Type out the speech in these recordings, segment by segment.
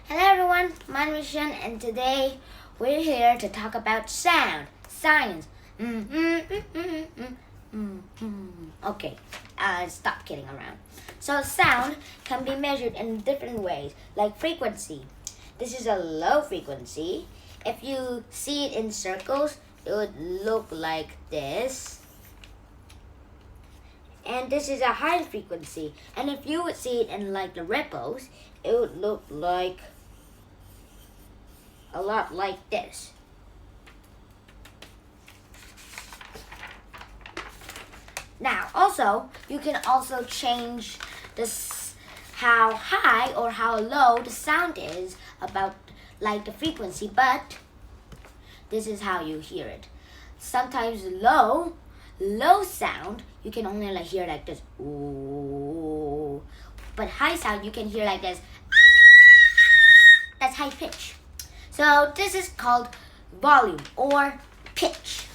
Hello everyone, my name is Shan, and today we're here to talk about sound, science. Okay, stop kidding around. So sound can be measured in different ways, like frequency. This is a low frequency. If you see it in circles, it would look like this. And this is a high frequency. And if you would see it in like the ripples, it would look like a lot like this. Now, also, you can also change this how high or how low the sound is about like the frequency, but this is how you hear it. Sometimes low sound, you can only like hear like this, ooh. But high sound, you can hear like this. That's high pitch. So this is called volume or pitch.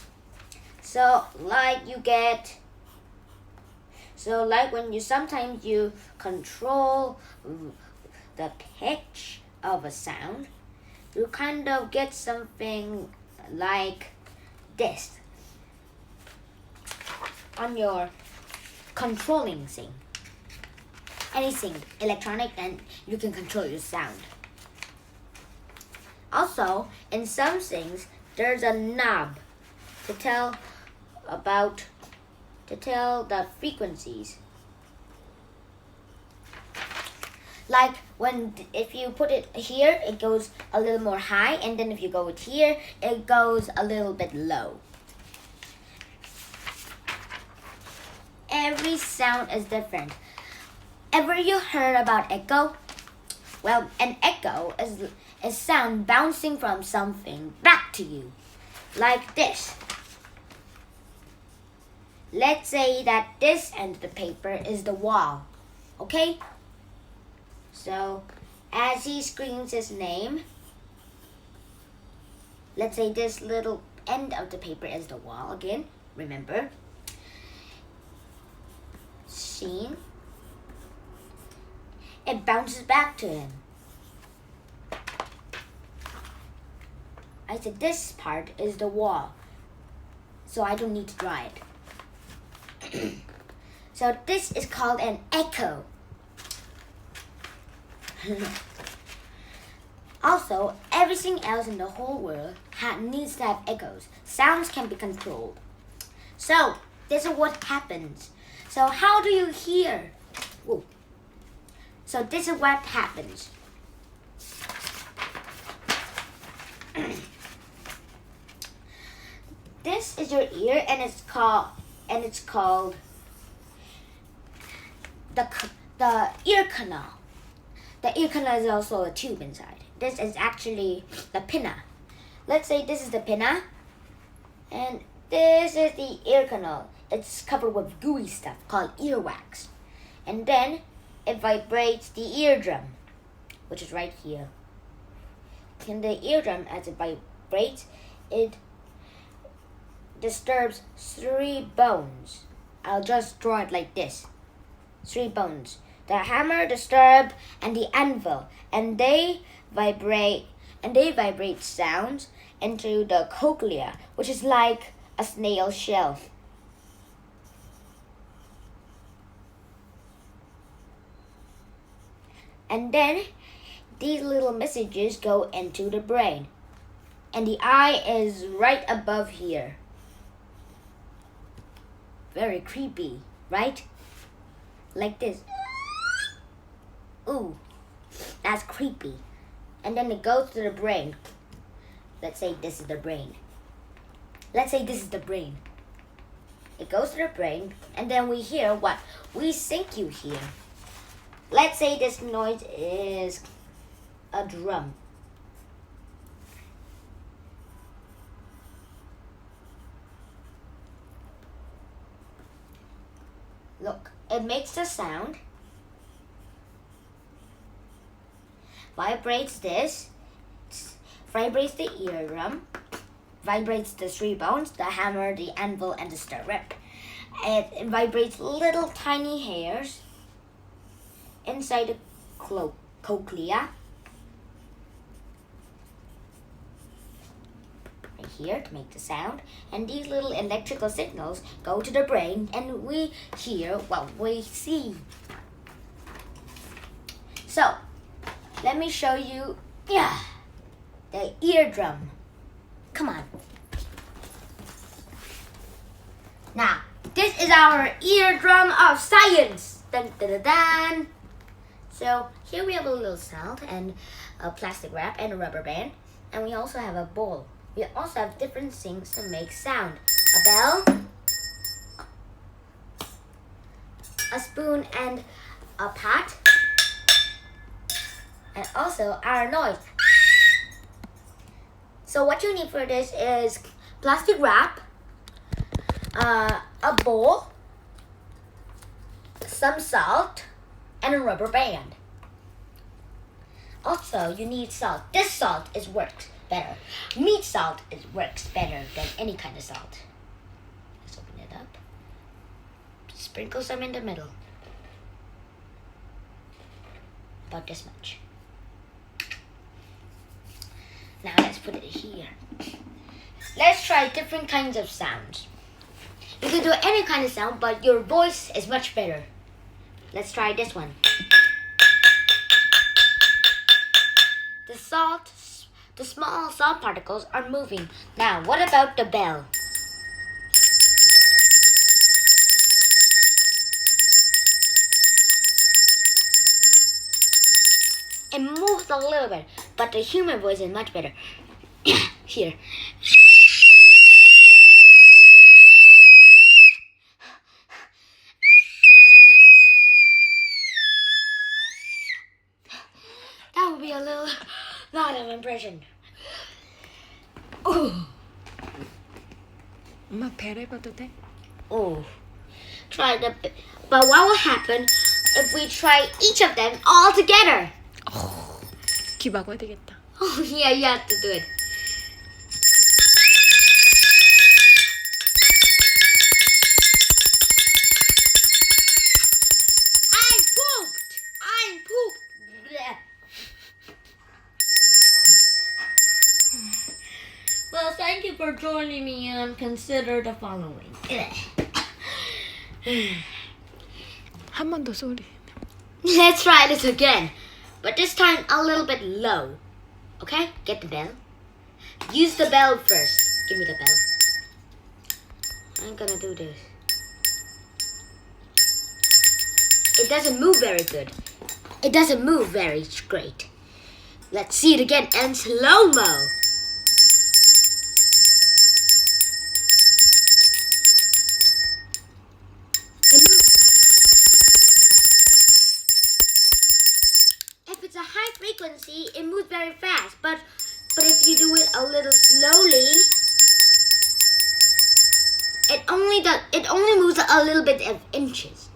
So like when you sometimes you control the pitch of a sound, you kind of get something like this on your controlling thing. Anything electronic, and you can control your sound. Also, in some things, there's a knob to tell the frequencies. Like if you put it here, it goes a little more high, and then if you go it here, it goes a little bit low. Every sound is different. Ever you heard about echo? Well, an echo is sound bouncing from something back to you, like this. Let's say that this end of the paper is the wall, okay? So, as he screams his name, let's say this little end of the paper is the wall again, remember? Sean. It bounces back to him. I said this part is the wall, so I don't need to draw it. So this is called an echo. Also, everything else in the whole world needs to have echoes. Sounds can be controlled. So this is what happens. So how do you hear? Whoa. So this is what happens. This is your ear, and it's called the ear canal. The ear canal is also a tube inside. This is actually the pinna. Let's say this is the pinna, and this is the ear canal. It's covered with gooey stuff called earwax, and then it vibrates the eardrum, which is right here. And the eardrum, as it vibrates, it disturbs 3 bones. I'll just draw it like this. 3 bones. The hammer, the stirrup, and the anvil. And they vibrate sounds into the cochlea, which is like a snail shell. And then these little messages go into the brain. And the eye is right above here. Very creepy, right? Like this. Ooh, that's creepy. And then it goes to the brain. Let's say this is the brain. Let's say this is the brain. It goes to the brain, and then we hear what we think you hear. Let's say this noise is a drum. Look, it makes a sound, vibrates this, vibrates the eardrum, vibrates the 3 bones, the hammer, the anvil, and the stirrup. It vibrates little tiny hairs inside the cochlea, here to make the sound, and these little electrical signals go to the brain and we hear what we see. So, let me show you the eardrum. Come on. Now, this is our eardrum of science. Dun, dun, dun, dun. So here we have a little sound and a plastic wrap and a rubber band. And we also have a bowl. We also have different things to make sound. A bell, a spoon and a pot, and also our noise. So what you need for this is plastic wrap, a bowl, some salt, and a rubber band. Also, you need salt. This salt works better. Meat salt works better than any kind of salt. Let's open it up. Sprinkle some in the middle. About this much. Now let's put it here. Let's try different kinds of sounds. You can do any kind of sound, but your voice is much better. Let's try this one. The small salt particles are moving. Now, what about the bell? It moves a little bit, but the human voice is much better. Here. That would be a lot of impression. Oh. 엄마 벨 해봐도 돼? Oh. But what will happen if we try each of them all together? 귀 막아야 되겠다. Oh, yeah, you have to do it. I'm pooped. Blech. Well, thank you for joining me and consider the following. 한 번 더 소리. Let's try this again, but this time a little bit low. Okay? Get the bell. Use the bell first. Give me the bell. I'm gonna do this. It doesn't move very good. It doesn't move very great. Let's see it again in slow-mo. If it's a high frequency, it moves very fast. But if you do it a little slowly, it only moves a little bit of inches.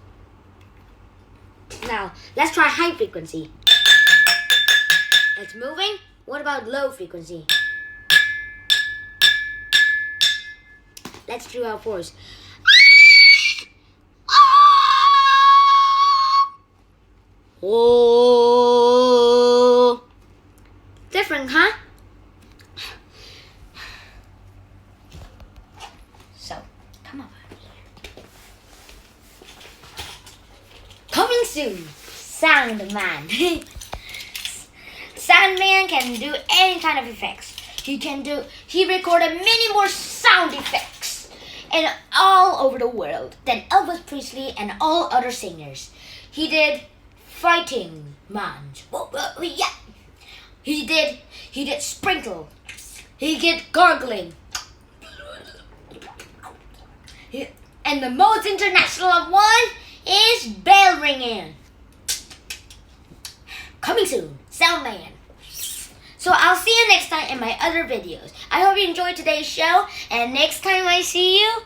Now, let's try high frequency. It's moving. What about low frequency? Let's do our voice. Oh, different, huh? So, come over here. Coming soon, Soundman. Soundman can do any kind of effects. He recorded many more sound effects and all over the world than Elvis Presley and all other singers. He did fighting mans. Yeah. He did sprinkle. He did gargling. And the most international of one is bell ringing. Coming soon, Soundman. So I'll see you next time in my other videos. I hope you enjoyed today's show, and next time I see you,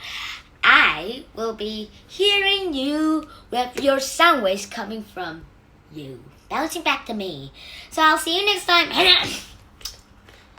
I will be hearing you with your sound waves coming from you, bouncing back to me. So I'll see you next time.